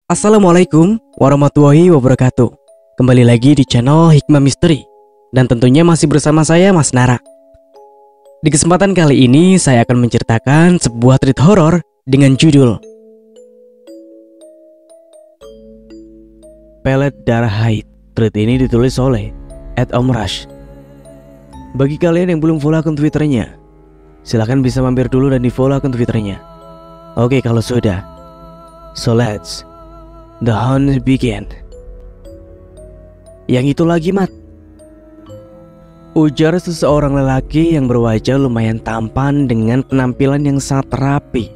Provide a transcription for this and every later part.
Assalamualaikum warahmatullahi wabarakatuh. Kembali lagi di channel Hikmah Misteri. Dan tentunya masih bersama saya Mas Nara. Di kesempatan kali ini saya akan menceritakan sebuah treat horor dengan judul Pelet Darah Haid. Treat ini ditulis oleh @omrush. Bagi kalian yang belum follow akun Twitternya, silahkan bisa mampir dulu dan di follow akun Twitternya. Oke, kalau sudah, so let's the hunt begin. Yang itu lagi, Mat, ujar seseorang lelaki yang berwajah lumayan tampan dengan penampilan yang sangat rapi,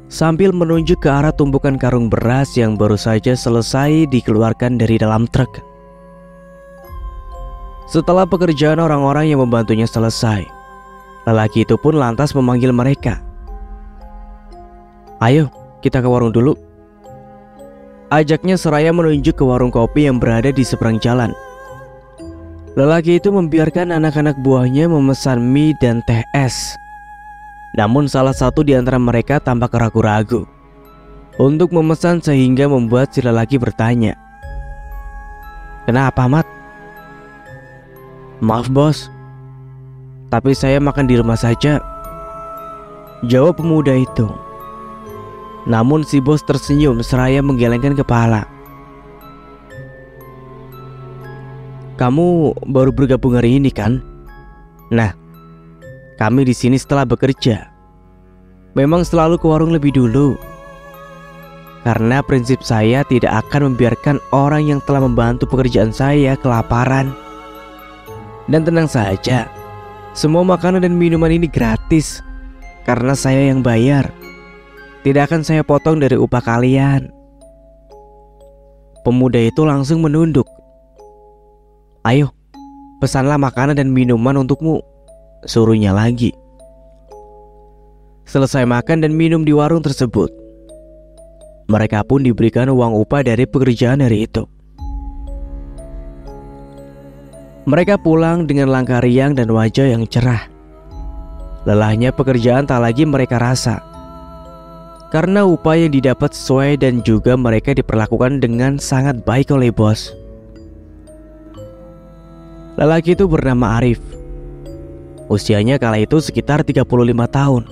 sambil menunjuk ke arah tumpukan karung beras yang baru saja selesai dikeluarkan dari dalam truk. Setelah pekerjaan orang-orang yang membantunya selesai, lelaki itu pun lantas memanggil mereka. Ayo, kita ke warung dulu, ajaknya seraya menunjuk ke warung kopi yang berada di seberang jalan. Lelaki itu membiarkan anak-anak buahnya memesan mie dan teh es. Namun salah satu di antara mereka tampak ragu-ragu untuk memesan sehingga membuat si lelaki bertanya, "Kenapa, Mat?" "Maaf, Bos, tapi saya makan di rumah saja," jawab pemuda itu. Namun si bos tersenyum seraya menggelengkan kepala. "Kamu baru bergabung hari ini kan? Nah, kami di sini setelah bekerja memang selalu ke warung lebih dulu. Karena prinsip saya tidak akan membiarkan orang yang telah membantu pekerjaan saya kelaparan. Dan tenang saja, semua makanan dan minuman ini gratis karena saya yang bayar. Tidak akan saya potong dari upah kalian." Pemuda itu langsung menunduk. "Ayo, pesanlah makanan dan minuman untukmu," suruhnya lagi. Selesai makan dan minum di warung tersebut, mereka pun diberikan uang upah dari pekerjaan hari itu. Mereka pulang dengan langkah riang dan wajah yang cerah. Lelahnya pekerjaan tak lagi mereka rasa, karena upah yang didapat sesuai dan juga mereka diperlakukan dengan sangat baik oleh bos. Lelaki itu bernama Arif. Usianya kala itu sekitar 35 tahun.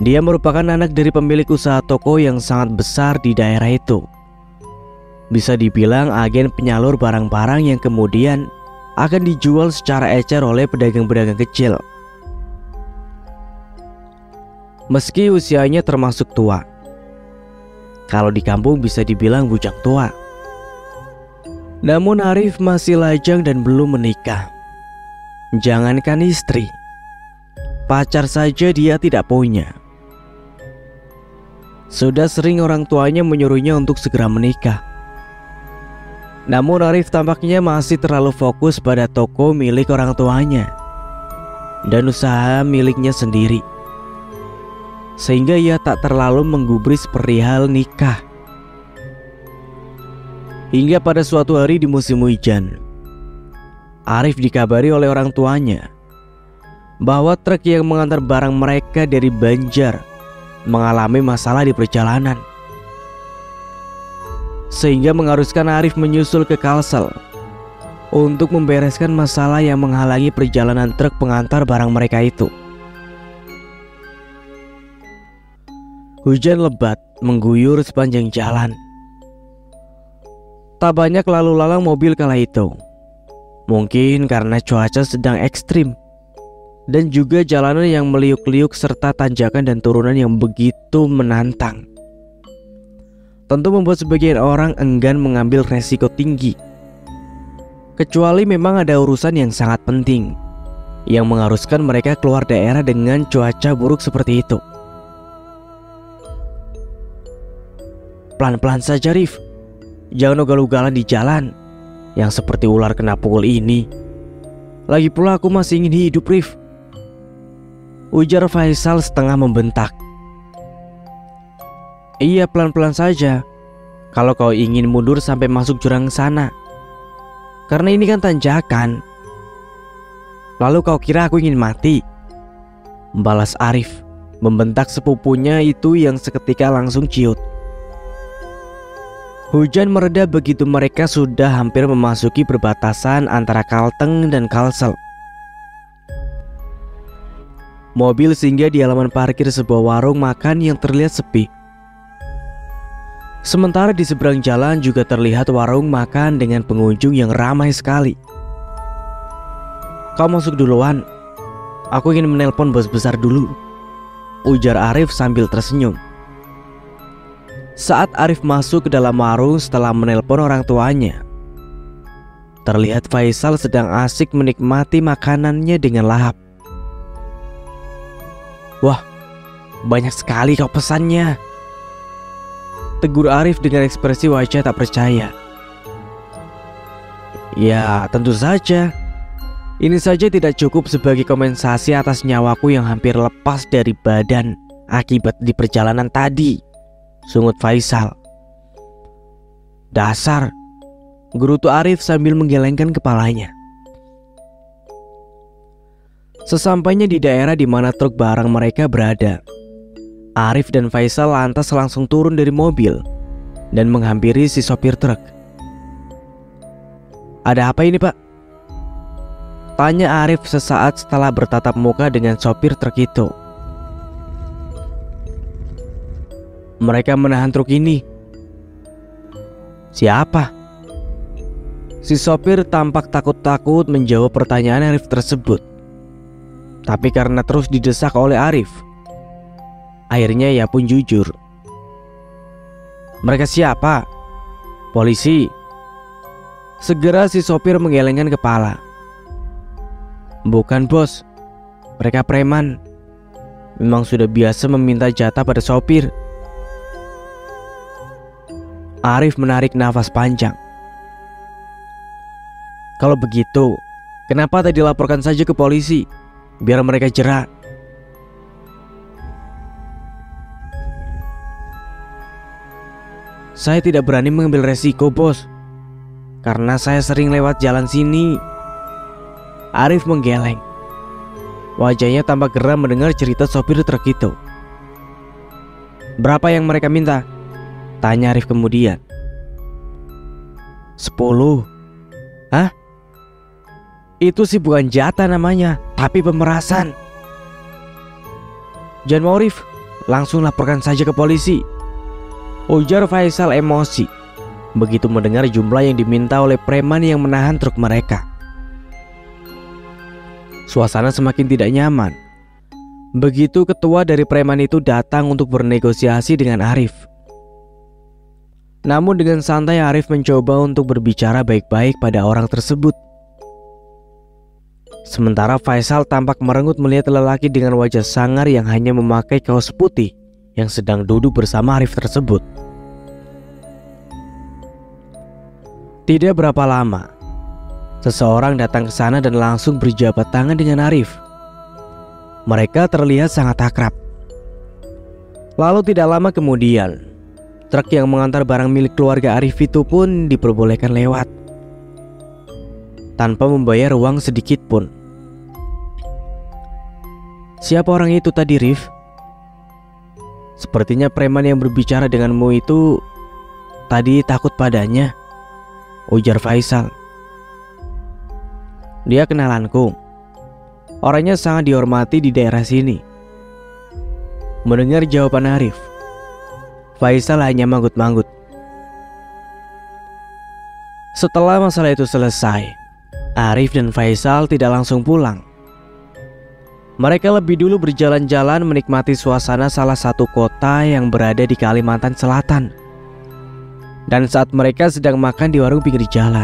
Dia merupakan anak dari pemilik usaha toko yang sangat besar di daerah itu. Bisa dibilang agen penyalur barang-barang yang kemudian akan dijual secara ecer oleh pedagang-pedagang kecil. Meski usianya termasuk tua, kalau di kampung bisa dibilang bujang tua, namun Arif masih lajang dan belum menikah. Jangankan istri, pacar saja dia tidak punya. Sudah sering orang tuanya menyuruhnya untuk segera menikah. Namun Arif tampaknya masih terlalu fokus pada toko milik orang tuanya dan usaha miliknya sendiri, sehingga ia tak terlalu menggubris perihal nikah. Hingga pada suatu hari di musim hujan, Arif dikabari oleh orang tuanya bahwa truk yang mengantar barang mereka dari Banjar mengalami masalah di perjalanan, sehingga mengharuskan Arif menyusul ke Kalsel untuk membereskan masalah yang menghalangi perjalanan truk pengantar barang mereka itu. Hujan lebat mengguyur sepanjang jalan. Tak banyak lalu lalang mobil kala itu. Mungkin karena cuaca sedang ekstrim dan juga jalanan yang meliuk-liuk serta tanjakan dan turunan yang begitu menantang. Tentu membuat sebagian orang enggan mengambil resiko tinggi, kecuali memang ada urusan yang sangat penting yang mengharuskan mereka keluar daerah dengan cuaca buruk seperti itu. "Pelan-pelan saja, Rif. Jangan ugal-ugalan di jalan yang seperti ular kena pukul ini. Lagi pula aku masih ingin hidup, Rif," ujar Faisal setengah membentak. "Iya, pelan-pelan saja. Kalau kau ingin mundur sampai masuk jurang sana, karena ini kan tanjakan. Lalu kau kira aku ingin mati?" balas Arif, membentak sepupunya itu yang seketika langsung ciut. Hujan mereda begitu mereka sudah hampir memasuki perbatasan antara Kalteng dan Kalsel. Mobil singgah di halaman parkir sebuah warung makan yang terlihat sepi. Sementara di seberang jalan juga terlihat warung makan dengan pengunjung yang ramai sekali. "Kau masuk duluan, aku ingin menelpon bos besar dulu," ujar Arif sambil tersenyum. Saat Arif masuk ke dalam warung setelah menelpon orang tuanya, terlihat Faisal sedang asik menikmati makanannya dengan lahap. "Wah, banyak sekali kau pesannya," tegur Arif dengan ekspresi wajah tak percaya. "Ya, tentu saja. Ini saja tidak cukup sebagai kompensasi atas nyawaku yang hampir lepas dari badan akibat di perjalanan tadi," sungut Faisal. "Dasar," gerutu Arif sambil menggelengkan kepalanya. Sesampainya di daerah di mana truk barang mereka berada, Arif dan Faisal lantas langsung turun dari mobil dan menghampiri si sopir truk. "Ada apa ini, Pak?" tanya Arif sesaat setelah bertatap muka dengan sopir truk itu. "Mereka menahan truk ini." "Siapa?" Si sopir tampak takut-takut menjawab pertanyaan Arif tersebut. Tapi karena terus didesak oleh Arif, akhirnya ia pun jujur. "Mereka siapa?" "Polisi." Segera si sopir menggelengkan kepala. "Bukan, bos. Mereka preman. Memang sudah biasa meminta jatah pada sopir." Arif menarik nafas panjang. "Kalau begitu, kenapa tadi laporkan saja ke polisi, biar mereka jera?" "Saya tidak berani mengambil resiko, bos, karena saya sering lewat jalan sini." Arif menggeleng. Wajahnya tampak geram mendengar cerita sopir truk itu. "Berapa yang mereka minta?" tanya Arif kemudian. 10. "Hah? Itu sih bukan jatah namanya, tapi pemerasan." "Jangan mau, Arif, langsung laporkan saja ke polisi," ujar Faisal emosi begitu mendengar jumlah yang diminta oleh preman yang menahan truk mereka. Suasana semakin tidak nyaman begitu ketua dari preman itu datang untuk bernegosiasi dengan Arif. Namun dengan santai Arif mencoba untuk berbicara baik-baik pada orang tersebut. Sementara Faisal tampak merenggut melihat lelaki dengan wajah sangar yang hanya memakai kaos putih yang sedang duduk bersama Arif tersebut. Tidak berapa lama, seseorang datang ke sana dan langsung berjabat tangan dengan Arif. Mereka terlihat sangat akrab. Lalu tidak lama kemudian, truk yang mengantar barang milik keluarga Arif itu pun diperbolehkan lewat tanpa membayar uang sedikit pun. "Siapa orang itu tadi, Rif? Sepertinya preman yang berbicara denganmu itu tadi takut padanya," ujar Faisal. "Dia kenalanku. Orangnya sangat dihormati di daerah sini." Mendengar jawaban Arif, Faisal hanya manggut-manggut. Setelah masalah itu selesai, Arif dan Faisal tidak langsung pulang. Mereka lebih dulu berjalan-jalan menikmati suasana salah satu kota yang berada di Kalimantan Selatan. Dan saat mereka sedang makan di warung pinggir jalan,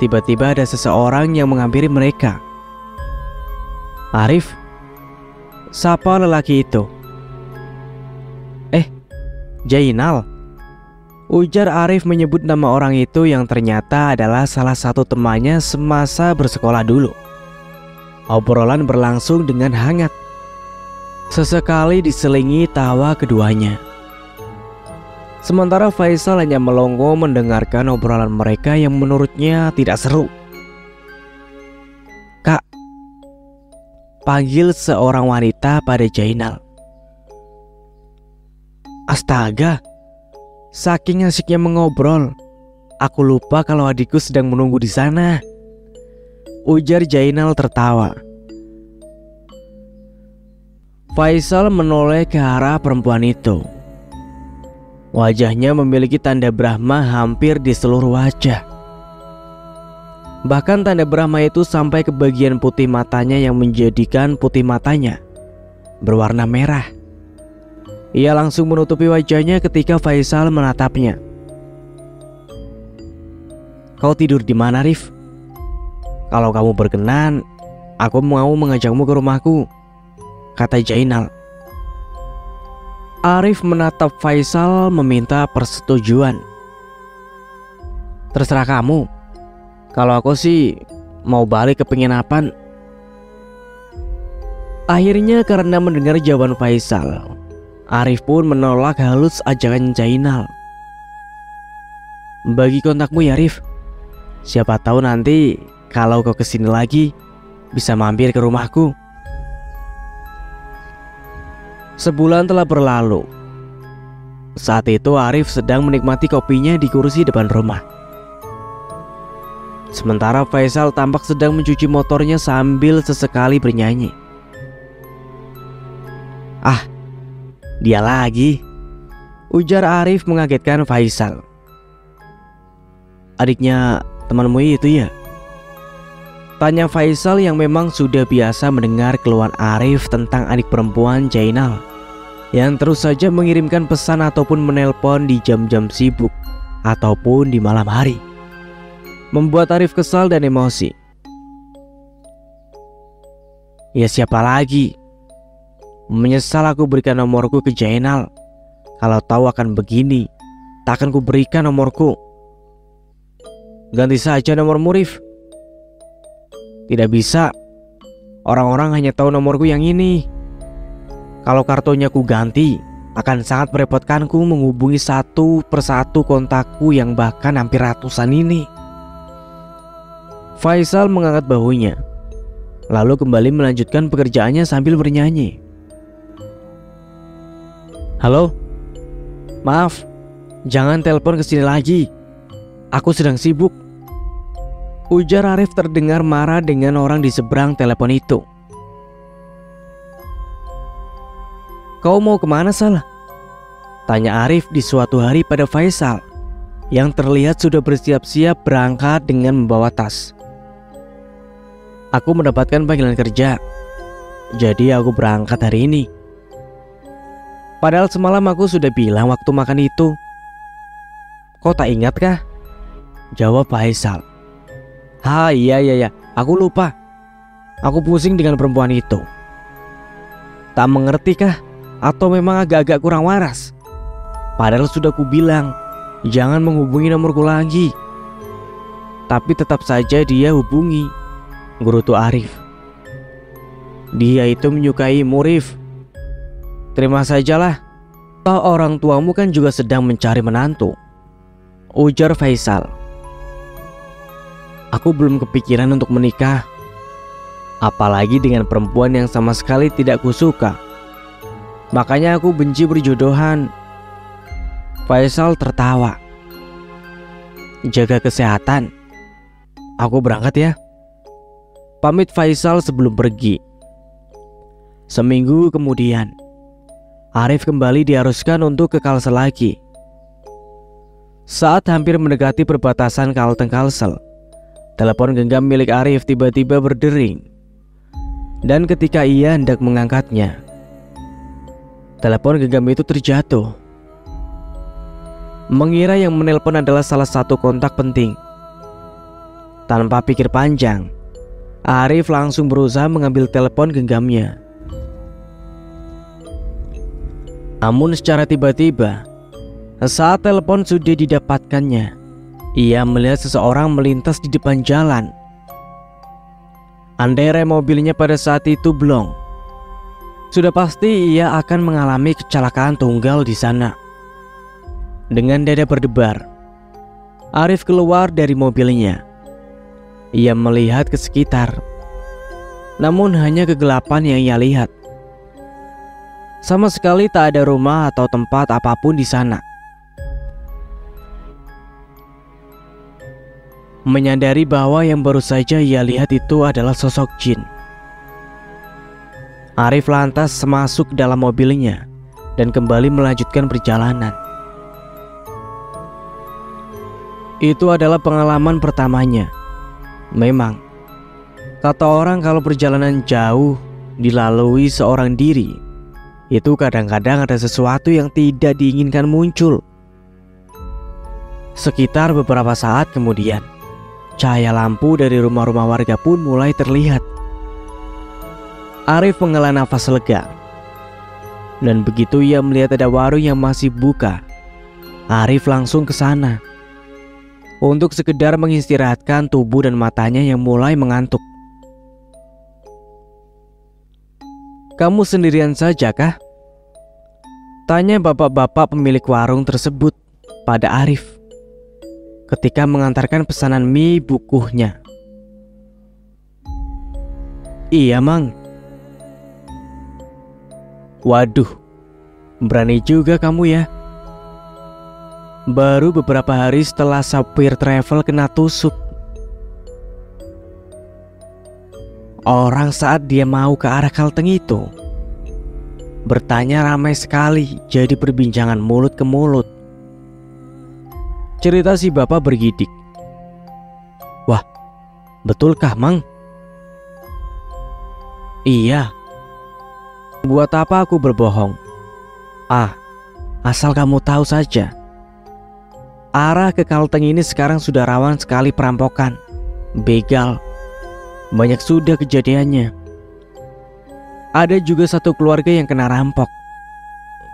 tiba-tiba ada seseorang yang menghampiri mereka. "Arif, siapa lelaki itu?" "Jainal," ujar Arif menyebut nama orang itu yang ternyata adalah salah satu temannya semasa bersekolah dulu. Obrolan berlangsung dengan hangat. Sesekali diselingi tawa keduanya. Sementara Faisal hanya melongo mendengarkan obrolan mereka yang menurutnya tidak seru. "Kak," panggil seorang wanita pada Jainal. "Astaga, Saking asiknya mengobrol, aku lupa kalau adikku sedang menunggu di sana, ujar Jainal tertawa. Faisal menoleh ke arah perempuan itu. Wajahnya memiliki tanda Brahma hampir di seluruh wajah. Bahkan tanda Brahma itu sampai ke bagian putih matanya yang menjadikan putih matanya berwarna merah. Ia langsung menutupi wajahnya ketika Faisal menatapnya. Kau tidur di mana, Rif? Kalau kamu berkenan, aku mau mengajakmu ke rumahku, kata Jainal. Arif menatap Faisal meminta persetujuan. Terserah kamu. Kalau aku sih mau balik ke penginapan. Akhirnya karena mendengar jawaban Faisal, Arif pun menolak halus ajakan Jainal. Bagi kontakmu ya, Rif. Siapa tahu nanti kalau kau kesini lagi bisa mampir ke rumahku. Sebulan telah berlalu. Saat itu Arif sedang menikmati kopinya di kursi depan rumah. Sementara Faisal tampak sedang mencuci motornya sambil sesekali bernyanyi. Ah, dia lagi, ujar Arif mengagetkan Faisal. Adiknya temanmu itu ya? Tanya Faisal yang memang sudah biasa mendengar keluhan Arif tentang adik perempuan Jainal yang terus saja mengirimkan pesan ataupun menelpon di jam-jam sibuk ataupun di malam hari, membuat Arif kesal dan emosi. Ya siapa lagi? Menyesal aku berikan nomorku ke Jainal. Kalau tahu akan begini, tak akan ku berikan nomorku. Ganti saja nomormu, Rif. Tidak bisa. Orang-orang hanya tahu nomorku yang ini. Kalau kartunya ku ganti, akan sangat merepotkanku menghubungi satu persatu kontakku yang bahkan hampir ratusan ini. Faisal mengangkat bahunya, lalu kembali melanjutkan pekerjaannya sambil bernyanyi. Halo, maaf, jangan telepon kesini lagi. Aku sedang sibuk, ujar Arif terdengar marah dengan orang di seberang telepon itu. Kau mau kemana, Sal? Tanya Arif di suatu hari pada Faisal yang terlihat sudah bersiap-siap berangkat dengan membawa tas. Aku mendapatkan panggilan kerja, jadi aku berangkat hari ini. Padahal semalam aku sudah bilang waktu makan itu. Kau tak ingat kah? Jawab Faisal. Iya, aku lupa. Aku pusing dengan perempuan itu. Tak mengerti kah? Atau memang agak-agak kurang waras? Padahal sudah ku bilang jangan menghubungi nomorku lagi. Tapi tetap saja dia hubungi, gerutu Arif. Dia itu menyukaimu, Rif. Terima sajalah. Toh orang tuamu kan juga sedang mencari menantu, ujar Faisal. Aku belum kepikiran untuk menikah, apalagi dengan perempuan yang sama sekali tidak kusuka. Makanya aku benci berjodohan. Faisal tertawa. Jaga kesehatan. Aku berangkat ya. Pamit Faisal sebelum pergi. Seminggu kemudian, Arif kembali diharuskan untuk ke Kalsel lagi. Saat hampir mendekati perbatasan Kalteng-Kalsel, telepon genggam milik Arif tiba-tiba berdering. Dan ketika ia hendak mengangkatnya, telepon genggam itu terjatuh. Mengira yang menelpon adalah salah satu kontak penting. Tanpa pikir panjang, Arif langsung berusaha mengambil telepon genggamnya. Namun secara tiba-tiba, saat telepon sudah didapatkannya, ia melihat seseorang melintas di depan jalan. Andai rem mobilnya pada saat itu blong, sudah pasti ia akan mengalami kecelakaan tunggal di sana. Dengan dada berdebar, Arif keluar dari mobilnya. Ia melihat ke sekitar, namun hanya kegelapan yang ia lihat. Sama sekali tak ada rumah atau tempat apapun di sana. menyadari bahwa yang baru saja ia lihat itu adalah sosok jin. Arif lantas masuk dalam mobilnya dan kembali melanjutkan perjalanan. Itu adalah pengalaman pertamanya. Memang, kata orang kalau perjalanan jauh dilalui seorang diri, itu kadang-kadang ada sesuatu yang tidak diinginkan muncul. Sekitar beberapa saat kemudian, cahaya lampu dari rumah-rumah warga pun mulai terlihat. Arif menghela nafas lega. Dan begitu ia melihat ada warung yang masih buka, Arif langsung ke sana untuk sekedar mengistirahatkan tubuh dan matanya yang mulai mengantuk. "Kamu sendirian saja kah?" tanya bapak-bapak pemilik warung tersebut pada Arif ketika mengantarkan pesanan mie bukuhnya. "Iya, Mang." "Waduh, berani juga kamu ya. Baru beberapa hari setelah sopir travel kena tusuk. Orang saat dia mau ke arah Kalteng itu bertanya ramai sekali, jadi perbincangan mulut ke mulut," cerita si bapak bergidik. "Wah, betulkah, Mang?" "Iya. Buat apa aku berbohong? Asal kamu tahu saja, arah ke Kalteng ini sekarang sudah rawan sekali perampokan, begal. Banyak sudah kejadiannya. Ada juga satu keluarga yang kena rampok.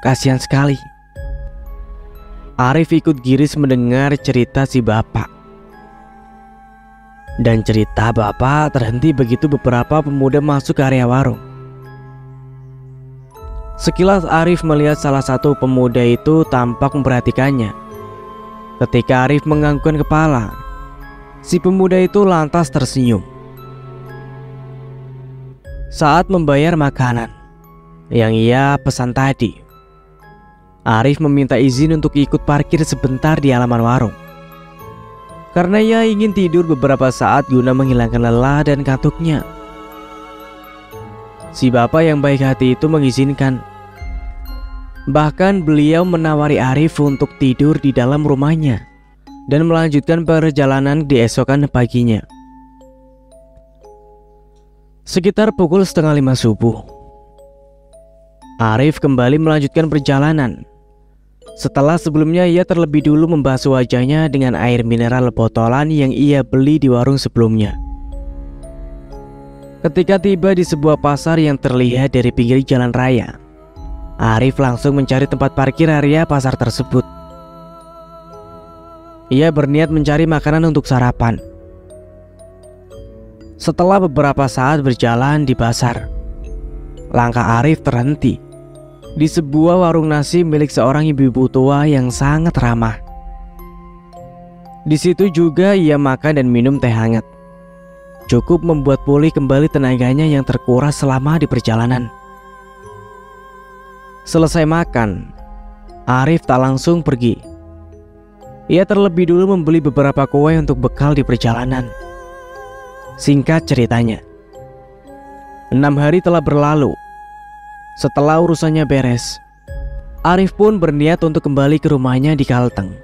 Kasihan sekali." Arif ikut giris mendengar cerita si bapak. Dan cerita bapak terhenti begitu beberapa pemuda masuk ke area warung. Sekilas Arif melihat salah satu pemuda itu tampak memperhatikannya. Ketika Arif menganggukkan kepala, si pemuda itu lantas tersenyum. Saat membayar makanan yang ia pesan tadi, Arif meminta izin untuk ikut parkir sebentar di halaman warung, karena ia ingin tidur beberapa saat guna menghilangkan lelah dan kantuknya. Si bapak yang baik hati itu mengizinkan. Bahkan beliau menawari Arif untuk tidur di dalam rumahnya dan melanjutkan perjalanan di esokan paginya. Sekitar pukul 4:30 subuh, Arif kembali melanjutkan perjalanan. Setelah sebelumnya ia terlebih dulu membasuh wajahnya dengan air mineral botolan yang ia beli di warung sebelumnya. Ketika tiba di sebuah pasar yang terlihat dari pinggir jalan raya, Arif langsung mencari tempat parkir area pasar tersebut. Ia berniat mencari makanan untuk sarapan. Setelah beberapa saat berjalan di pasar, langkah Arif terhenti di sebuah warung nasi milik seorang ibu-ibu tua yang sangat ramah. Di situ juga ia makan dan minum teh hangat. Cukup membuat pulih kembali tenaganya yang terkuras selama di perjalanan. Selesai makan, Arif tak langsung pergi. Ia terlebih dulu membeli beberapa kue untuk bekal di perjalanan. Singkat ceritanya, 6 hari telah berlalu. Setelah urusannya beres, Arif pun berniat untuk kembali ke rumahnya di Kalteng.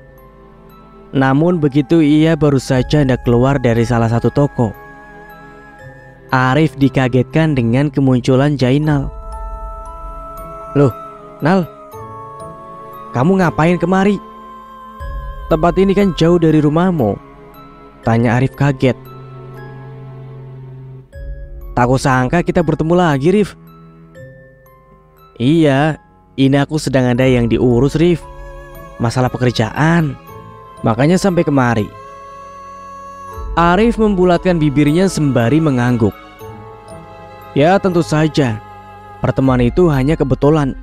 Namun begitu ia baru saja hendak keluar dari salah satu toko, Arif dikagetkan dengan kemunculan Jainal. "Loh, Nal, kamu ngapain kemari? Tempat ini kan jauh dari rumahmu," tanya Arif kaget. "Tak sangka kita bertemu lagi, Rif." "Iya, ini aku sedang ada yang diurus, Rif. Masalah pekerjaan, makanya sampai kemari." Arif membulatkan bibirnya sembari mengangguk. Ya tentu saja, pertemuan itu hanya kebetulan.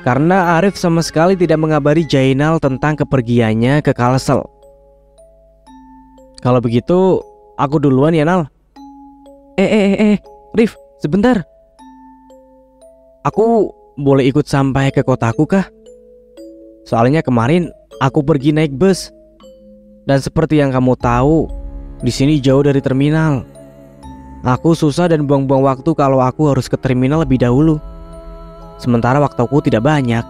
Karena Arif sama sekali tidak mengabari Jainal tentang kepergiannya ke Kalsel. "Kalau begitu, aku duluan ya, Nal." Rif, sebentar. Aku boleh ikut sampai ke kotaku kah? Soalnya kemarin aku pergi naik bus Dan seperti yang kamu tahu, di sini jauh dari terminal. Aku susah dan buang-buang waktu kalau aku harus ke terminal lebih dahulu. Sementara waktuku tidak banyak.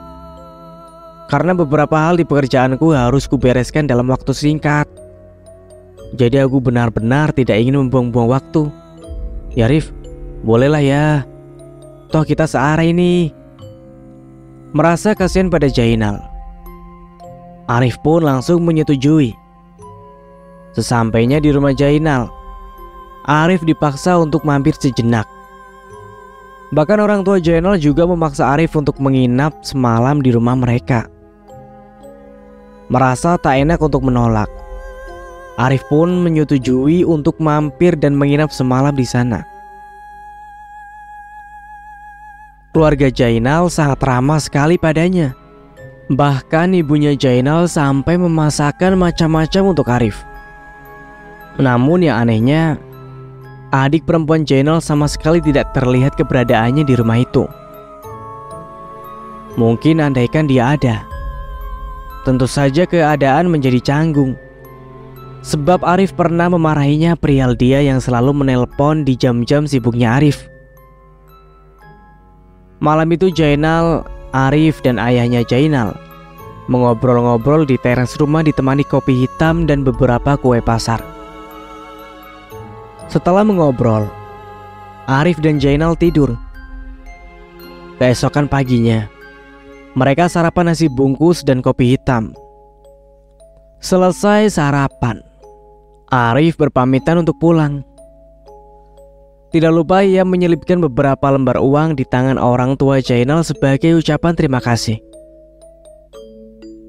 Karena beberapa hal di pekerjaanku harus kubereskan dalam waktu singkat. Jadi aku benar-benar tidak ingin membuang-buang waktu. Ya Rif, bolehlah ya. Toh kita searah ini. Merasa kasihan pada Jainal, Arif pun langsung menyetujui. Sesampainya di rumah Jainal, Arif dipaksa untuk mampir sejenak. Bahkan orang tua Jainal juga memaksa Arif untuk menginap semalam di rumah mereka. Merasa tak enak untuk menolak, Arif pun menyetujui untuk mampir dan menginap semalam di sana. Keluarga Jainal sangat ramah sekali padanya. Bahkan ibunya Jainal sampai memasakkan macam-macam untuk Arif. Namun yang anehnya, adik perempuan Jainal sama sekali tidak terlihat keberadaannya di rumah itu. Mungkin andaikan dia ada, tentu saja keadaan menjadi canggung. Sebab Arif pernah memarahinya perihal dia yang selalu menelpon di jam-jam sibuknya Arif. Malam itu Jainal, Arif dan ayahnya Jainal mengobrol-ngobrol di teras rumah ditemani kopi hitam dan beberapa kue pasar. Setelah mengobrol, Arif dan Jainal tidur. Keesokan paginya, mereka sarapan nasi bungkus dan kopi hitam. Selesai sarapan, Arif berpamitan untuk pulang. Tidak lupa ia menyelipkan beberapa lembar uang di tangan orang tua Jainal sebagai ucapan terima kasih.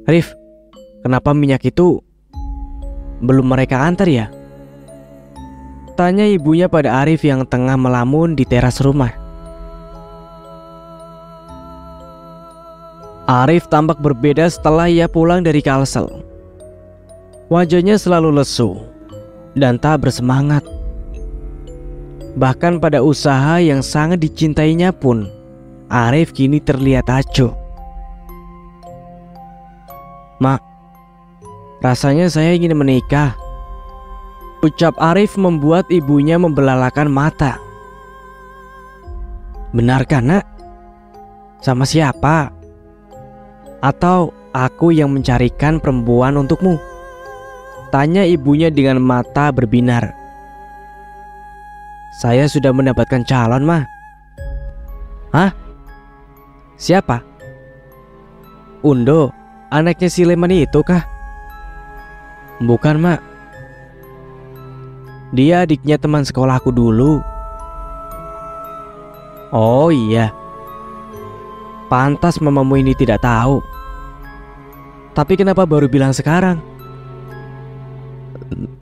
Rif, kenapa minyak itu belum mereka antar ya? Tanya ibunya pada Arif yang tengah melamun di teras rumah. Arif tampak berbeda setelah ia pulang dari Kalsel. Wajahnya selalu lesu dan tak bersemangat. Bahkan pada usaha yang sangat dicintainya pun, Arif kini terlihat acuh. Mak, rasanya saya ingin menikah, ucap Arif membuat ibunya membelalakan mata. Benarkah nak? Sama siapa? Atau aku yang mencarikan perempuan untukmu? Tanya ibunya dengan mata berbinar. Saya sudah mendapatkan calon, mah. Hah? Siapa? Undo, anaknya si Leman itu kah? Bukan, mak. Dia adiknya teman sekolahku dulu. Oh iya. Pantas mamamu ini tidak tahu. Tapi kenapa baru bilang sekarang?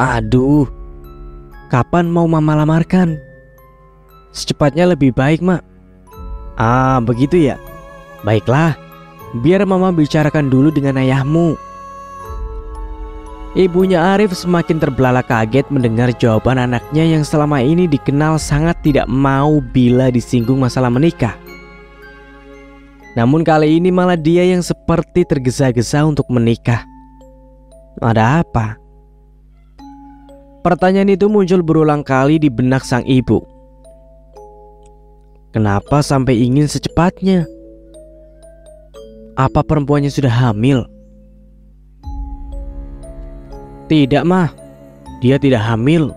Aduh, kapan mau mama lamarkan? Secepatnya lebih baik, mak. Ah, begitu ya. Baiklah, biar mama bicarakan dulu dengan ayahmu. Ibunya Arif semakin terbelalak kaget mendengar jawaban anaknya yang selama ini dikenal sangat tidak mau bila disinggung masalah menikah. Namun kali ini malah dia yang seperti tergesa-gesa untuk menikah. Ada apa? Pertanyaan itu muncul berulang kali di benak sang ibu. Kenapa sampai ingin secepatnya? Apa perempuannya sudah hamil? Tidak, mah. Dia tidak hamil.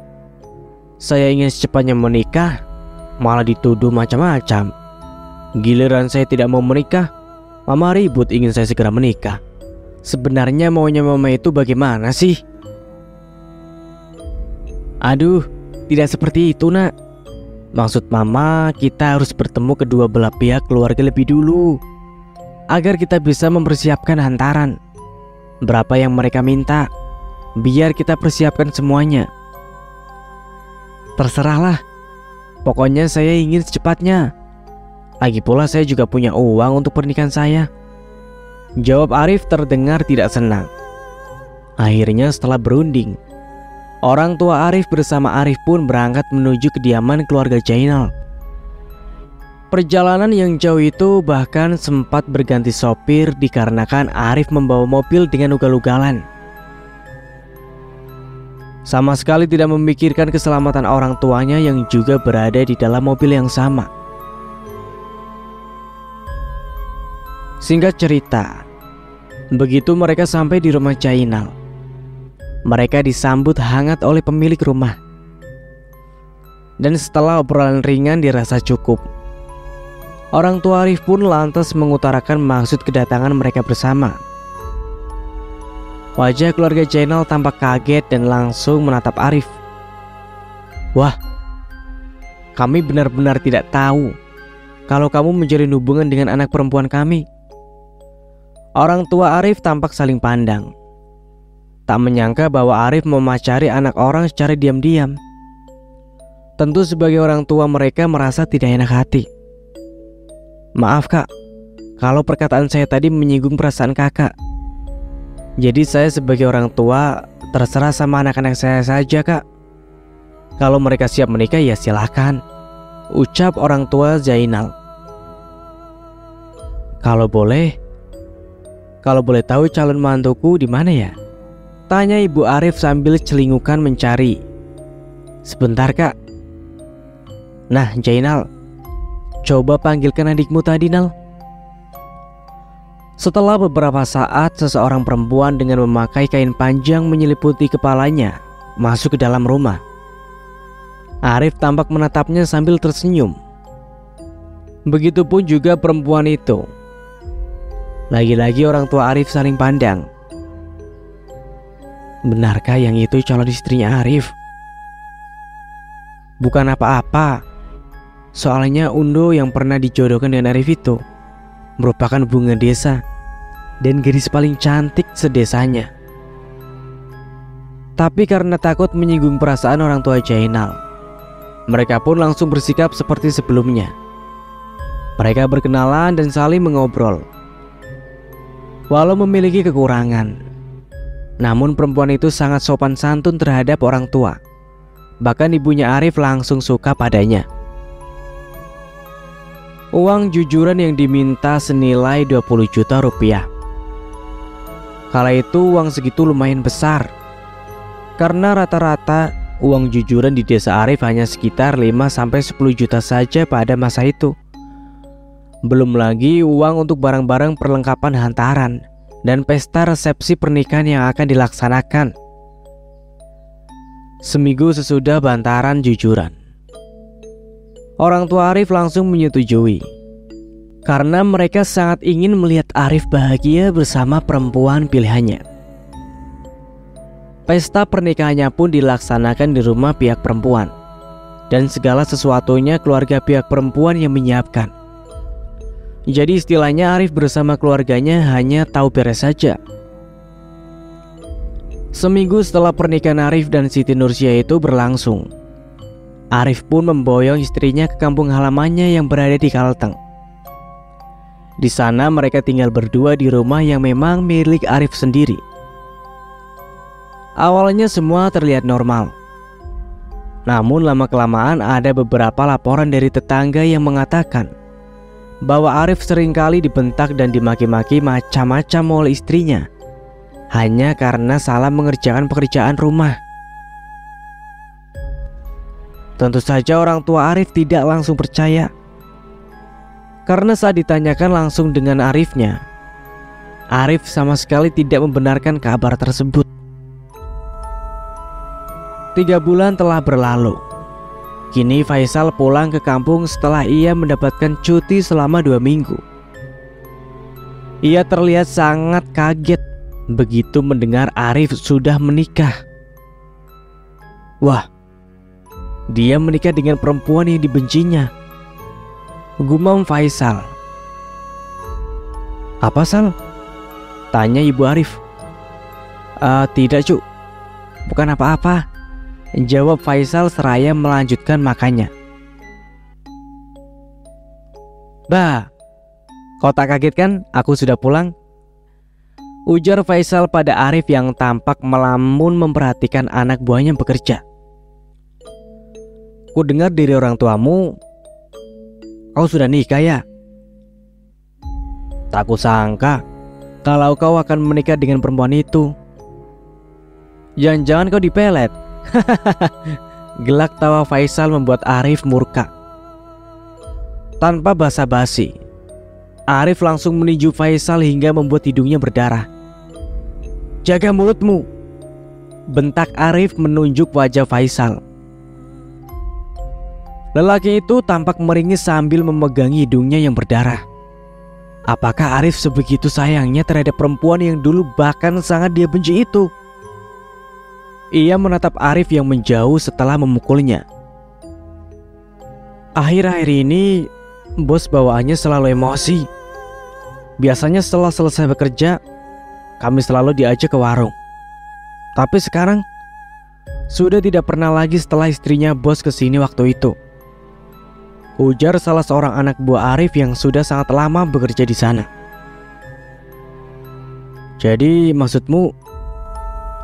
Saya ingin secepatnya menikah, malah dituduh macam-macam. Giliran saya tidak mau menikah, mama ribut ingin saya segera menikah. Sebenarnya maunya mama itu bagaimana sih? Aduh, tidak seperti itu, nak. Maksud mama, kita harus bertemu kedua belah pihak keluarga lebih dulu, agar kita bisa mempersiapkan hantaran. Berapa yang mereka minta, biar kita persiapkan semuanya. Terserahlah. Pokoknya saya ingin secepatnya. Lagi pula saya juga punya uang untuk pernikahan saya. Jawab Arif terdengar tidak senang. Akhirnya setelah berunding, orang tua Arif bersama Arif pun berangkat menuju kediaman keluarga Jainal. Perjalanan yang jauh itu bahkan sempat berganti sopir dikarenakan Arif membawa mobil dengan ugal-ugalan. Sama sekali tidak memikirkan keselamatan orang tuanya yang juga berada di dalam mobil yang sama. Singkat cerita, begitu mereka sampai di rumah Jainal, mereka disambut hangat oleh pemilik rumah. Dan setelah obrolan ringan dirasa cukup, orang tua Arif pun lantas mengutarakan maksud kedatangan mereka bersama. Wajah keluarga Jainal tampak kaget dan langsung menatap Arif. Wah, kami benar-benar tidak tahu kalau kamu menjalin hubungan dengan anak perempuan kami. Orang tua Arif tampak saling pandang. Tak menyangka bahwa Arif memacari anak orang secara diam-diam. Tentu sebagai orang tua mereka merasa tidak enak hati. Maaf kak, kalau perkataan saya tadi menyinggung perasaan kakak. Jadi saya sebagai orang tua terserah sama anak-anak saya saja kak. Kalau mereka siap menikah ya silahkan, ucap orang tua Zainal. Kalau boleh tahu calon mantuku di mana ya? Tanya Ibu Arif sambil celingukan mencari. Sebentar kak. Nah Jainal, coba panggilkan adikmu tadi Nal. Setelah beberapa saat, seseorang perempuan dengan memakai kain panjang menyeliputi kepalanya masuk ke dalam rumah. Arif tampak menatapnya sambil tersenyum. Begitupun juga perempuan itu. Lagi-lagi orang tua Arif saling pandang. Benarkah yang itu calon istrinya Arif? Bukan apa-apa. Soalnya Undo yang pernah dijodohkan dengan Arif itu merupakan bunga desa dan gadis paling cantik sedesanya. Tapi karena takut menyinggung perasaan orang tua Jainal, mereka pun langsung bersikap seperti sebelumnya. Mereka berkenalan dan saling mengobrol. Walau memiliki kekurangan, namun perempuan itu sangat sopan santun terhadap orang tua. Bahkan ibunya Arif langsung suka padanya. Uang jujuran yang diminta senilai 20 juta rupiah. Kala itu uang segitu lumayan besar, karena rata-rata uang jujuran di desa Arif hanya sekitar 5-10 juta saja pada masa itu. Belum lagi uang untuk barang-barang perlengkapan hantaran dan pesta resepsi pernikahan yang akan dilaksanakan. Seminggu sesudah bantaran jujuran, orang tua Arif langsung menyetujui, karena mereka sangat ingin melihat Arif bahagia bersama perempuan pilihannya. Pesta pernikahannya pun dilaksanakan di rumah pihak perempuan, dan segala sesuatunya keluarga pihak perempuan yang menyiapkan. Jadi istilahnya Arif bersama keluarganya hanya tahu beres saja. Seminggu setelah pernikahan Arif dan Siti Nursia itu berlangsung, Arif pun memboyong istrinya ke kampung halamannya yang berada di Kalteng. Di sana mereka tinggal berdua di rumah yang memang milik Arif sendiri. Awalnya semua terlihat normal. Namun lama-kelamaan ada beberapa laporan dari tetangga yang mengatakan bahwa Arif seringkali dibentak dan dimaki-maki macam-macam oleh istrinya hanya karena salah mengerjakan pekerjaan rumah. Tentu saja orang tua Arif tidak langsung percaya, karena saat ditanyakan langsung dengan Arifnya, Arif sama sekali tidak membenarkan kabar tersebut. 3 bulan telah berlalu. Kini Faisal pulang ke kampung setelah ia mendapatkan cuti selama 2 minggu. Ia terlihat sangat kaget begitu mendengar Arif sudah menikah. Wah, dia menikah dengan perempuan yang dibencinya, gumam Faisal. Apa Sal? Tanya ibu Arif. Tidak Cuk, bukan apa-apa, jawab Faisal seraya melanjutkan makannya. Bah, kau tak kaget kan aku sudah pulang? Ujar Faisal pada Arif yang tampak melamun memperhatikan anak buahnya bekerja. Ku dengar dari orang tuamu kau sudah nikah ya? Tak kusangka kalau kau akan menikah dengan perempuan itu. Jangan-jangan kau dipelet Gelak tawa Faisal membuat Arif murka. Tanpa basa-basi, Arif langsung meninju Faisal hingga membuat hidungnya berdarah. "Jaga mulutmu," bentak Arif menunjuk wajah Faisal. Lelaki itu tampak meringis sambil memegangi hidungnya yang berdarah. Apakah Arif sebegitu sayangnya terhadap perempuan yang dulu bahkan sangat dia benci itu? Ia menatap Arif yang menjauh setelah memukulnya. Akhir-akhir ini bos bawaannya selalu emosi. Biasanya setelah selesai bekerja, kami selalu diajak ke warung. Tapi sekarang sudah tidak pernah lagi setelah istrinya bos kesini waktu itu, ujar salah seorang anak buah Arif yang sudah sangat lama bekerja di sana. "Jadi maksudmu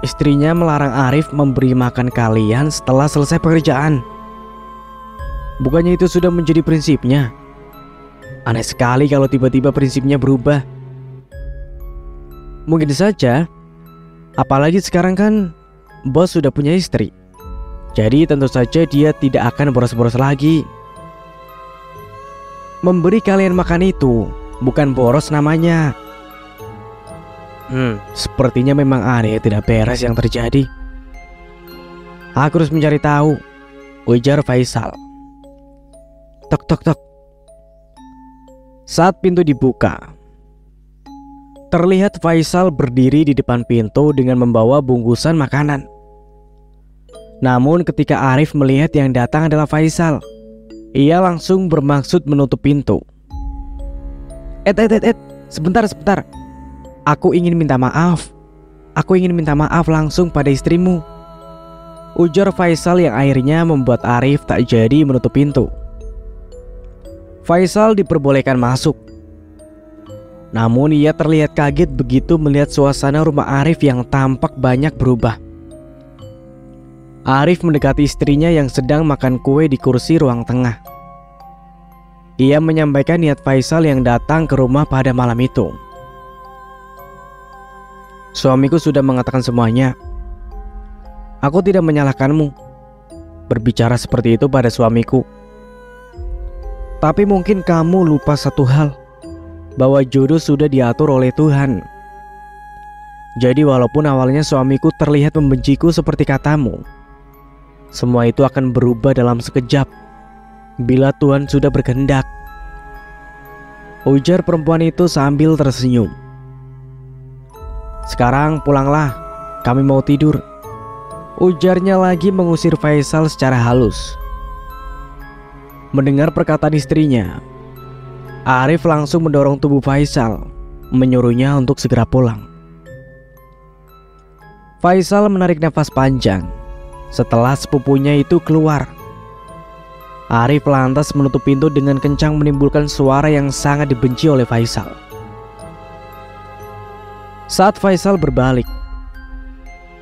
istrinya melarang Arif memberi makan kalian setelah selesai pekerjaan? Bukannya itu sudah menjadi prinsipnya? Aneh sekali kalau tiba-tiba prinsipnya berubah." "Mungkin saja, apalagi sekarang kan bos sudah punya istri. Jadi tentu saja dia tidak akan boros-boros lagi. Memberi kalian makan itu bukan boros namanya." Sepertinya memang ada yang tidak beres yang terjadi. "Aku harus mencari tahu," ujar Faisal. Tok tok tok. Saat pintu dibuka, terlihat Faisal berdiri di depan pintu dengan membawa bungkusan makanan. Namun ketika Arif melihat yang datang adalah Faisal, ia langsung bermaksud menutup pintu. Sebentar. Aku ingin minta maaf. Aku ingin minta maaf langsung pada istrimu," ujar Faisal yang akhirnya membuat Arif tak jadi menutup pintu. Faisal diperbolehkan masuk. Namun ia terlihat kaget begitu melihat suasana rumah Arif yang tampak banyak berubah. Arif mendekati istrinya yang sedang makan kue di kursi ruang tengah. Ia menyampaikan niat Faisal yang datang ke rumah pada malam itu. "Suamiku sudah mengatakan semuanya. Aku tidak menyalahkanmu berbicara seperti itu pada suamiku. Tapi mungkin kamu lupa satu hal, bahwa jodoh sudah diatur oleh Tuhan. Jadi walaupun awalnya suamiku terlihat membenciku seperti katamu, semua itu akan berubah dalam sekejap bila Tuhan sudah berkehendak," ujar perempuan itu sambil tersenyum. "Sekarang pulanglah, kami mau tidur," ujarnya lagi mengusir Faisal secara halus. Mendengar perkataan istrinya, Arif langsung mendorong tubuh Faisal, menyuruhnya untuk segera pulang. Faisal menarik nafas panjang setelah sepupunya itu keluar. Arif lantas menutup pintu dengan kencang menimbulkan suara yang sangat dibenci oleh Faisal. Saat Faisal berbalik,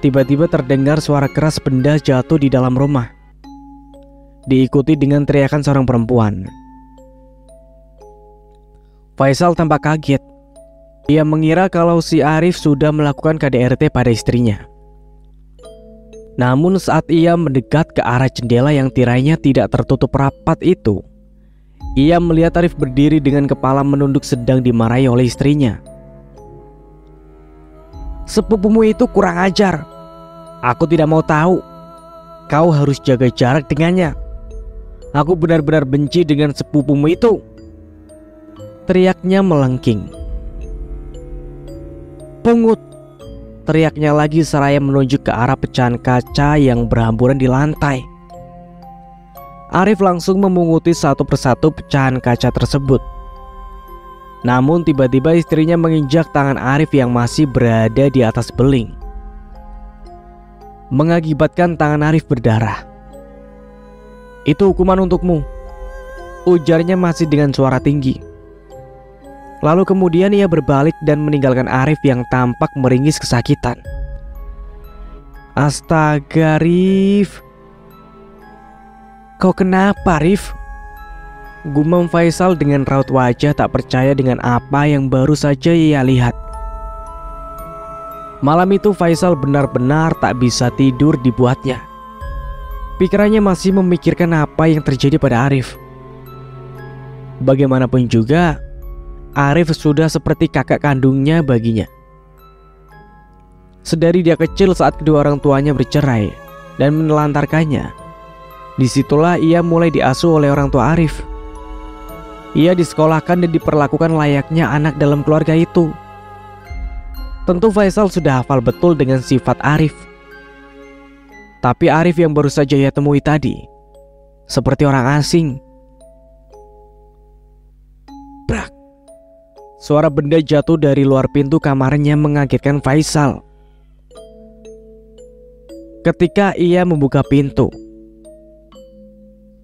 tiba-tiba terdengar suara keras benda jatuh di dalam rumah, diikuti dengan teriakan seorang perempuan. Faisal tampak kaget. Ia mengira kalau si Arif sudah melakukan KDRT pada istrinya. Namun saat ia mendekat ke arah jendela yang tirainya tidak tertutup rapat itu, ia melihat Arif berdiri dengan kepala menunduk sedang dimarahi oleh istrinya. "Sepupumu itu kurang ajar. Aku tidak mau tahu. Kau harus jaga jarak dengannya. Aku benar-benar benci dengan sepupumu itu," teriaknya melengking. "Pungut!" teriaknya lagi seraya menunjuk ke arah pecahan kaca yang berhamburan di lantai. Arif langsung memunguti satu persatu pecahan kaca tersebut. Namun tiba-tiba istrinya menginjak tangan Arif yang masih berada di atas beling, mengakibatkan tangan Arif berdarah. "Itu hukuman untukmu," ujarnya masih dengan suara tinggi. Lalu kemudian ia berbalik dan meninggalkan Arif yang tampak meringis kesakitan. "Astaga, Rif. Kau kenapa, Rif?" gumam Faisal dengan raut wajah tak percaya dengan apa yang baru saja ia lihat. Malam itu Faisal benar-benar tak bisa tidur dibuatnya. Pikirannya masih memikirkan apa yang terjadi pada Arif. Bagaimanapun juga, Arif sudah seperti kakak kandungnya baginya. Sedari dia kecil saat kedua orang tuanya bercerai dan menelantarkannya, disitulah ia mulai diasuh oleh orang tua Arif. Ia disekolahkan dan diperlakukan layaknya anak dalam keluarga itu. Tentu Faisal sudah hafal betul dengan sifat Arif. Tapi Arif yang baru saja ia temui tadi seperti orang asing. Brak! Suara benda jatuh dari luar pintu kamarnya mengagetkan Faisal. Ketika ia membuka pintu,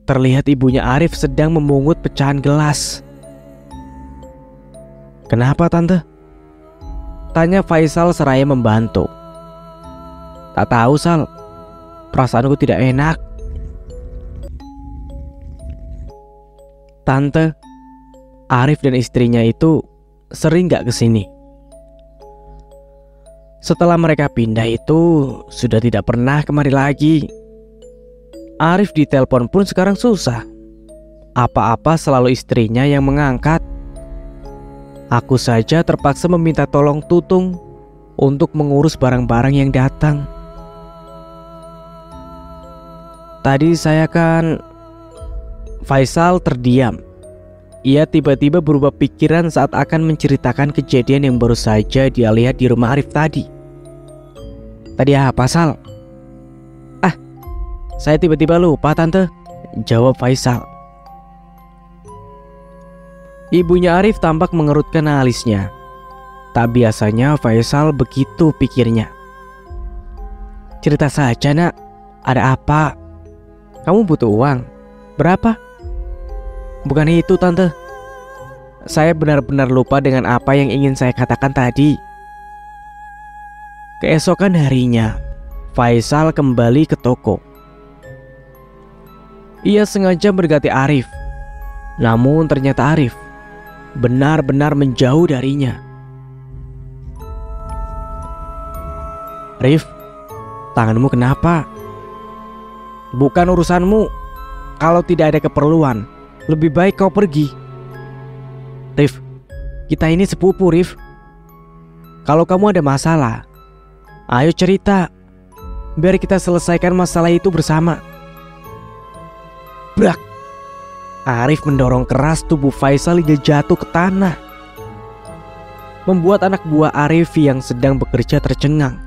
terlihat ibunya Arif sedang memungut pecahan gelas. "Kenapa, Tante?" tanya Faisal seraya membantu. "Tak tahu, Sal. Perasaanku tidak enak." "Tante, Arif dan istrinya itu sering gak kesini. Setelah mereka pindah itu sudah tidak pernah kemari lagi. Arif ditelepon pun sekarang susah. Apa-apa selalu istrinya yang mengangkat. Aku saja terpaksa meminta tolong Tutung untuk mengurus barang-barang yang datang. Tadi saya kan..." Faisal terdiam. Ia tiba-tiba berubah pikiran saat akan menceritakan kejadian yang baru saja dia lihat di rumah Arif tadi. "Tadi apa, Sal?" "Saya tiba-tiba lupa, Tante," jawab Faisal. Ibunya Arif tampak mengerutkan alisnya. Tak biasanya Faisal begitu pikirnya. "Cerita saja, Nak. Ada apa? Kamu butuh uang? Berapa?" "Bukan itu, Tante. Saya benar-benar lupa dengan apa yang ingin saya katakan tadi." Keesokan harinya, Faisal kembali ke toko. Ia sengaja mendekati Arif. Namun ternyata Arif benar-benar menjauh darinya. "Rif, tanganmu kenapa?" "Bukan urusanmu. Kalau tidak ada keperluan, lebih baik kau pergi." "Rif, kita ini sepupu, Rif. Kalau kamu ada masalah, ayo cerita. Biar kita selesaikan masalah itu bersama." Brak! Arif mendorong keras tubuh Faisal hingga jatuh ke tanah, membuat anak buah Arif yang sedang bekerja tercengang.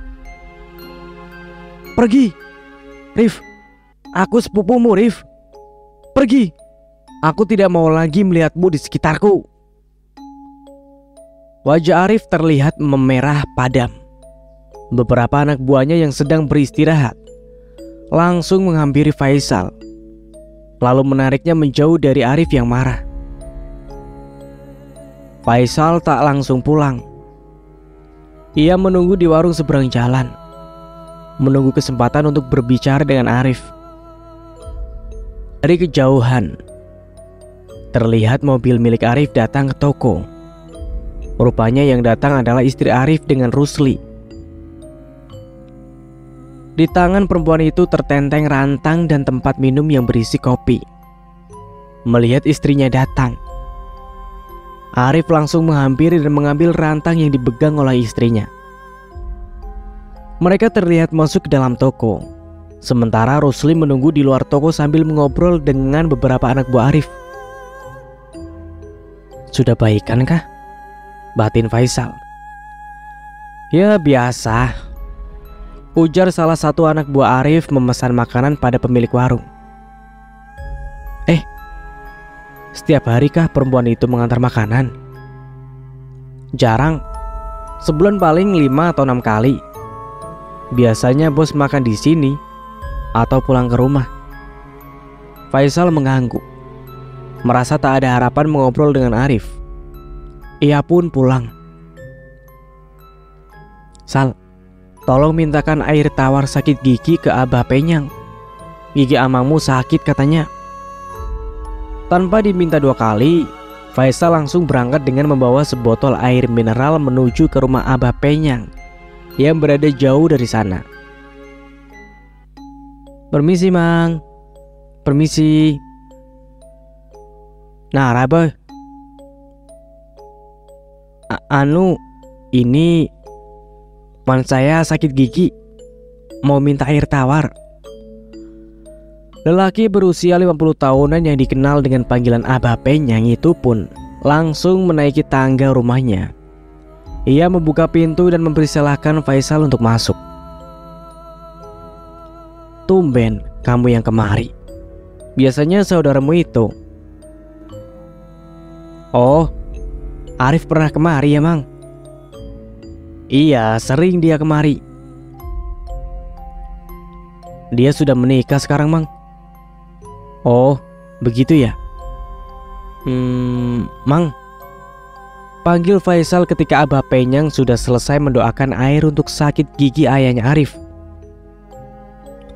"Pergi, Rif. Aku sepupumu, Rif. Pergi. Aku tidak mau lagi melihatmu di sekitarku." Wajah Arif terlihat memerah padam. Beberapa anak buahnya yang sedang beristirahat langsung menghampiri Faisal, lalu menariknya menjauh dari Arif yang marah. Faisal tak langsung pulang. Ia menunggu di warung seberang jalan, menunggu kesempatan untuk berbicara dengan Arif. Dari kejauhan, terlihat mobil milik Arif datang ke toko. Rupanya yang datang adalah istri Arif dengan Rusli. Di tangan perempuan itu tertenteng rantang dan tempat minum yang berisi kopi. Melihat istrinya datang, Arif langsung menghampiri dan mengambil rantang yang dipegang oleh istrinya. Mereka terlihat masuk ke dalam toko, sementara Rusli menunggu di luar toko sambil mengobrol dengan beberapa anak buah Arif. "Sudah baikan kah?" batin Faisal. "Ya biasa," ujar salah satu anak buah Arif memesan makanan pada pemilik warung. Setiap harikah perempuan itu mengantar makanan?" "Jarang. Sebulan paling 5 atau 6 kali. Biasanya bos makan di sini atau pulang ke rumah." Faisal mengangguk, merasa tak ada harapan mengobrol dengan Arif. Ia pun pulang. "Sal, tolong mintakan air tawar sakit gigi ke Abah Penyang. Gigi amangmu sakit katanya." Tanpa diminta 2 kali, Faisal langsung berangkat dengan membawa sebotol air mineral menuju ke rumah Abah Penyang yang berada jauh dari sana. Permisi, Mang. Permisi. Nah, Raboy. Anu, ini teman saya sakit gigi. Mau minta air tawar. Lelaki berusia 50 tahunan yang dikenal dengan panggilan Abah Penyang itu pun langsung menaiki tangga rumahnya. Ia membuka pintu dan mempersilahkan Faisal untuk masuk. Tumben kamu yang kemari. Biasanya saudaramu itu. Oh, Arif pernah kemari ya, Mang? Iya, sering dia kemari. Dia sudah menikah sekarang, Mang. Oh, begitu ya? Mang. Panggil Faisal ketika Abah Penyang sudah selesai mendoakan air untuk sakit gigi ayahnya Arif.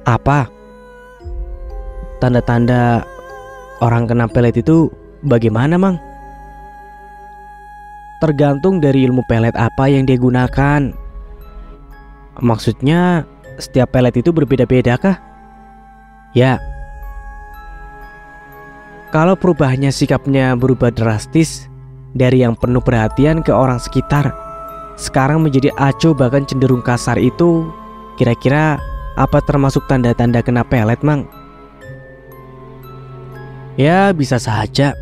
Apa? Tanda-tanda orang kena pelet itu bagaimana, Mang? Tergantung dari ilmu pelet apa yang dia gunakan. Maksudnya setiap pelet itu berbeda-beda kah? Ya. Kalau perubahannya sikapnya berubah drastis dari yang penuh perhatian ke orang sekitar, sekarang menjadi acuh bahkan cenderung kasar itu, kira-kira apa termasuk tanda-tanda kena pelet, Mang? Ya, bisa saja.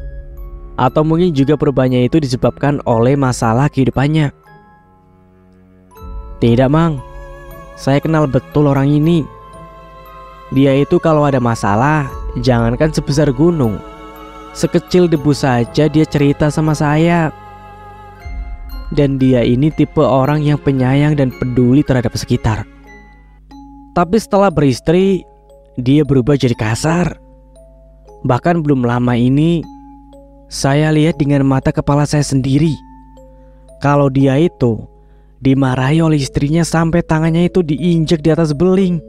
Atau mungkin juga perubahannya itu disebabkan oleh masalah kehidupannya. Tidak, Mang. Saya kenal betul orang ini. Dia itu kalau ada masalah, jangankan sebesar gunung, sekecil debu saja dia cerita sama saya. Dan dia ini tipe orang yang penyayang dan peduli terhadap sekitar. Tapi setelah beristri, dia berubah jadi kasar. Bahkan belum lama ini, saya lihat dengan mata kepala saya sendiri kalau dia itu dimarahi oleh istrinya sampai tangannya itu diinjak di atas beling.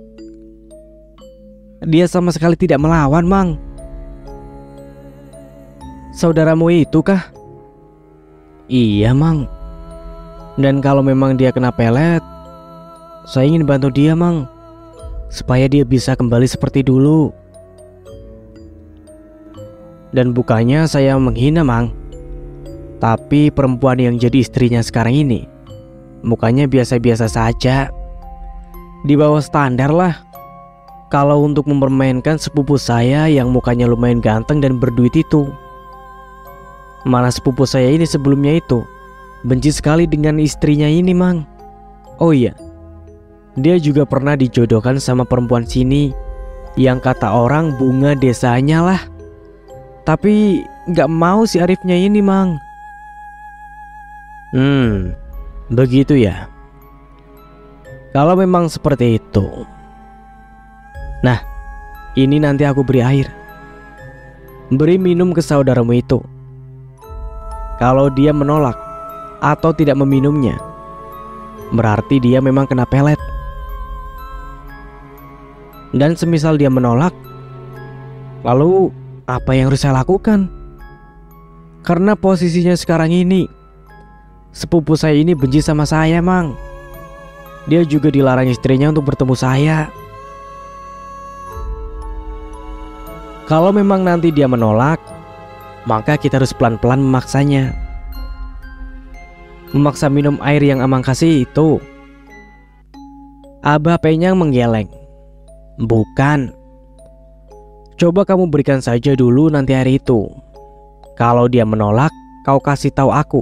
Dia sama sekali tidak melawan, Mang. Saudaramu itu kah? Iya, Mang. Dan kalau memang dia kena pelet, saya ingin bantu dia, Mang, supaya dia bisa kembali seperti dulu. Dan bukannya saya menghina, Mang, tapi perempuan yang jadi istrinya sekarang ini mukanya biasa-biasa saja, di bawah standar lah. Kalau untuk mempermainkan sepupu saya yang mukanya lumayan ganteng dan berduit itu. Mana sepupu saya ini sebelumnya itu benci sekali dengan istrinya ini, Mang. Oh iya, dia juga pernah dijodohkan sama perempuan sini yang kata orang bunga desanya lah. Tapi gak mau si Arifnya ini, Mang. Begitu ya. Kalau memang seperti itu, nah, ini nanti aku beri air. Beri minum ke saudaramu itu. Kalau dia menolak atau tidak meminumnya, berarti dia memang kena pelet. Dan semisal dia menolak, lalu apa yang harus saya lakukan? Karena posisinya sekarang ini, sepupu saya ini benci sama saya, Mang. Dia juga dilarang istrinya untuk bertemu saya. Kalau memang nanti dia menolak, maka kita harus pelan-pelan memaksanya. Memaksa minum air yang Amang kasih itu. Abah Penyang menggeleng. Bukan. Coba kamu berikan saja dulu nanti hari itu. Kalau dia menolak, kau kasih tahu aku.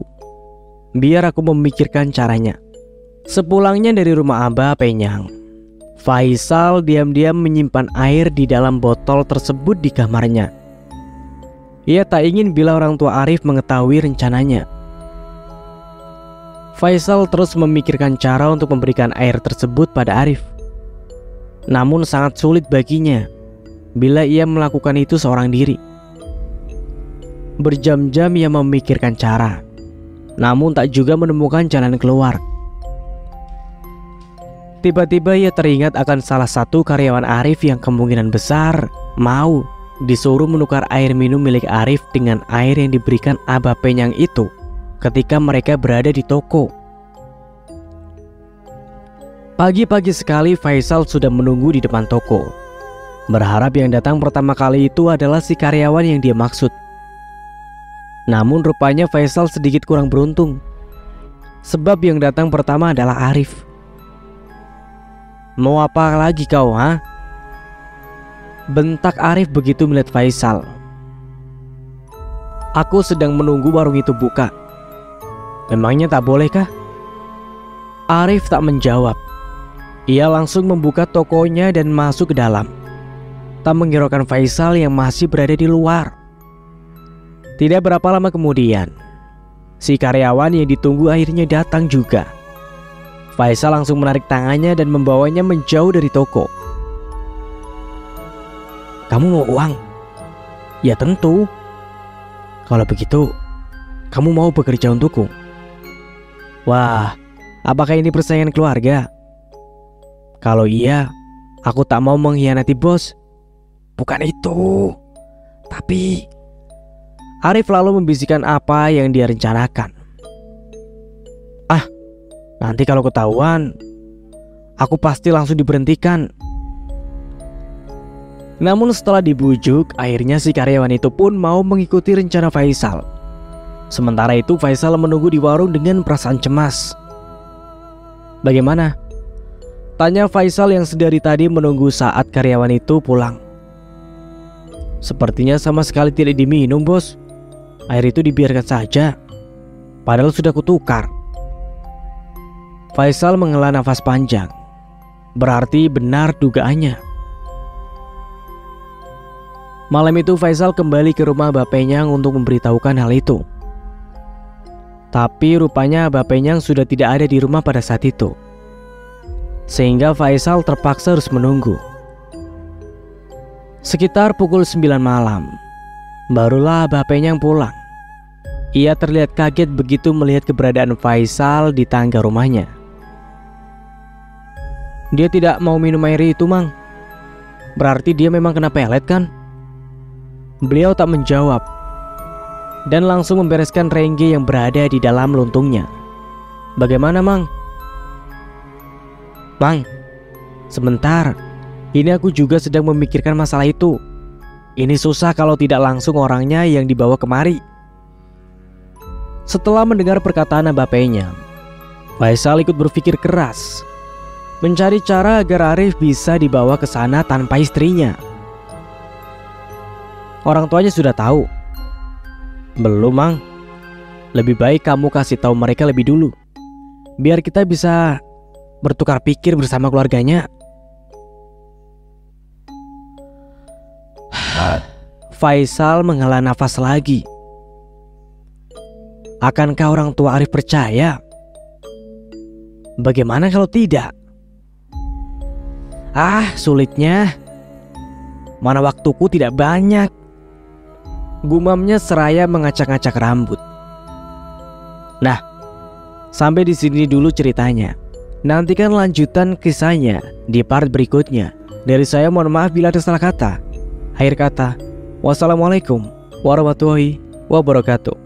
Biar aku memikirkan caranya. Sepulangnya dari rumah Abah Penyang, Faisal diam-diam menyimpan air di dalam botol tersebut di kamarnya. Ia tak ingin bila orang tua Arif mengetahui rencananya. Faisal terus memikirkan cara untuk memberikan air tersebut pada Arif. Namun sangat sulit baginya bila ia melakukan itu seorang diri. Berjam-jam ia memikirkan cara, namun tak juga menemukan jalan keluar. Tiba-tiba ia teringat akan salah satu karyawan Arif yang kemungkinan besar mau disuruh menukar air minum milik Arif dengan air yang diberikan Abah Penyang itu ketika mereka berada di toko. Pagi-pagi sekali Faisal sudah menunggu di depan toko. berharap yang datang pertama kali itu adalah si karyawan yang dia maksud. Namun rupanya Faisal sedikit kurang beruntung, sebab yang datang pertama adalah Arif. "Mau apa lagi kau, ha?" bentak Arif begitu melihat Faisal. "Aku sedang menunggu warung itu buka. Memangnya tak bolehkah?" Arif tak menjawab. Ia langsung membuka tokonya dan masuk ke dalam, tak menghiraukan Faisal yang masih berada di luar. Tidak berapa lama kemudian, si karyawan yang ditunggu akhirnya datang juga. Faisal langsung menarik tangannya dan membawanya menjauh dari toko. "Kamu mau uang?" "Ya tentu." "Kalau begitu, kamu mau bekerja untukku?" "Wah, apakah ini persaingan keluarga?" "Kalau iya, aku tak mau mengkhianati bos." "Bukan itu, tapi..." Arif lalu membisikkan apa yang dia rencanakan. "Ah, nanti kalau ketahuan, aku pasti langsung diberhentikan." Namun setelah dibujuk, akhirnya si karyawan itu pun mau mengikuti rencana Faisal. Sementara itu Faisal menunggu di warung dengan perasaan cemas. "Bagaimana?" tanya Faisal yang sedari tadi menunggu saat karyawan itu pulang. "Sepertinya sama sekali tidak diminum, bos. Air itu dibiarkan saja, padahal sudah kutukar." Faisal menghela nafas panjang. Berarti benar dugaannya. Malam itu Faisal kembali ke rumah Mbak Penyang untuk memberitahukan hal itu. Tapi rupanya Mbak Penyang sudah tidak ada di rumah pada saat itu, sehingga Faisal terpaksa harus menunggu. Sekitar pukul 9 malam, barulah Mbak Penyang pulang. Ia terlihat kaget begitu melihat keberadaan Faisal di tangga rumahnya. "Dia tidak mau minum air itu, Mang. Berarti dia memang kena pelet kan?" Beliau tak menjawab dan langsung membereskan rengge yang berada di dalam luntungnya. "Bagaimana, Mang?" "Mang, sebentar. Ini aku juga sedang memikirkan masalah itu. Ini susah kalau tidak langsung orangnya yang dibawa kemari." Setelah mendengar perkataan Mbak Penyang, Faisal ikut berpikir keras, mencari cara agar Arif bisa dibawa ke sana tanpa istrinya. "Orang tuanya sudah tahu?" "Belum, Mang. Lebih baik kamu kasih tahu mereka lebih dulu, biar kita bisa bertukar pikir bersama keluarganya." Faisal menghela nafas lagi. Akankah orang tua Arif percaya? Bagaimana kalau tidak? Sulitnya. Mana waktuku tidak banyak, gumamnya seraya mengacak-ngacak rambut. Nah, sampai di sini dulu ceritanya. Nantikan lanjutan kisahnya di part berikutnya. Dari saya mohon maaf bila ada salah kata. Akhir kata, wassalamualaikum warahmatullahi wabarakatuh.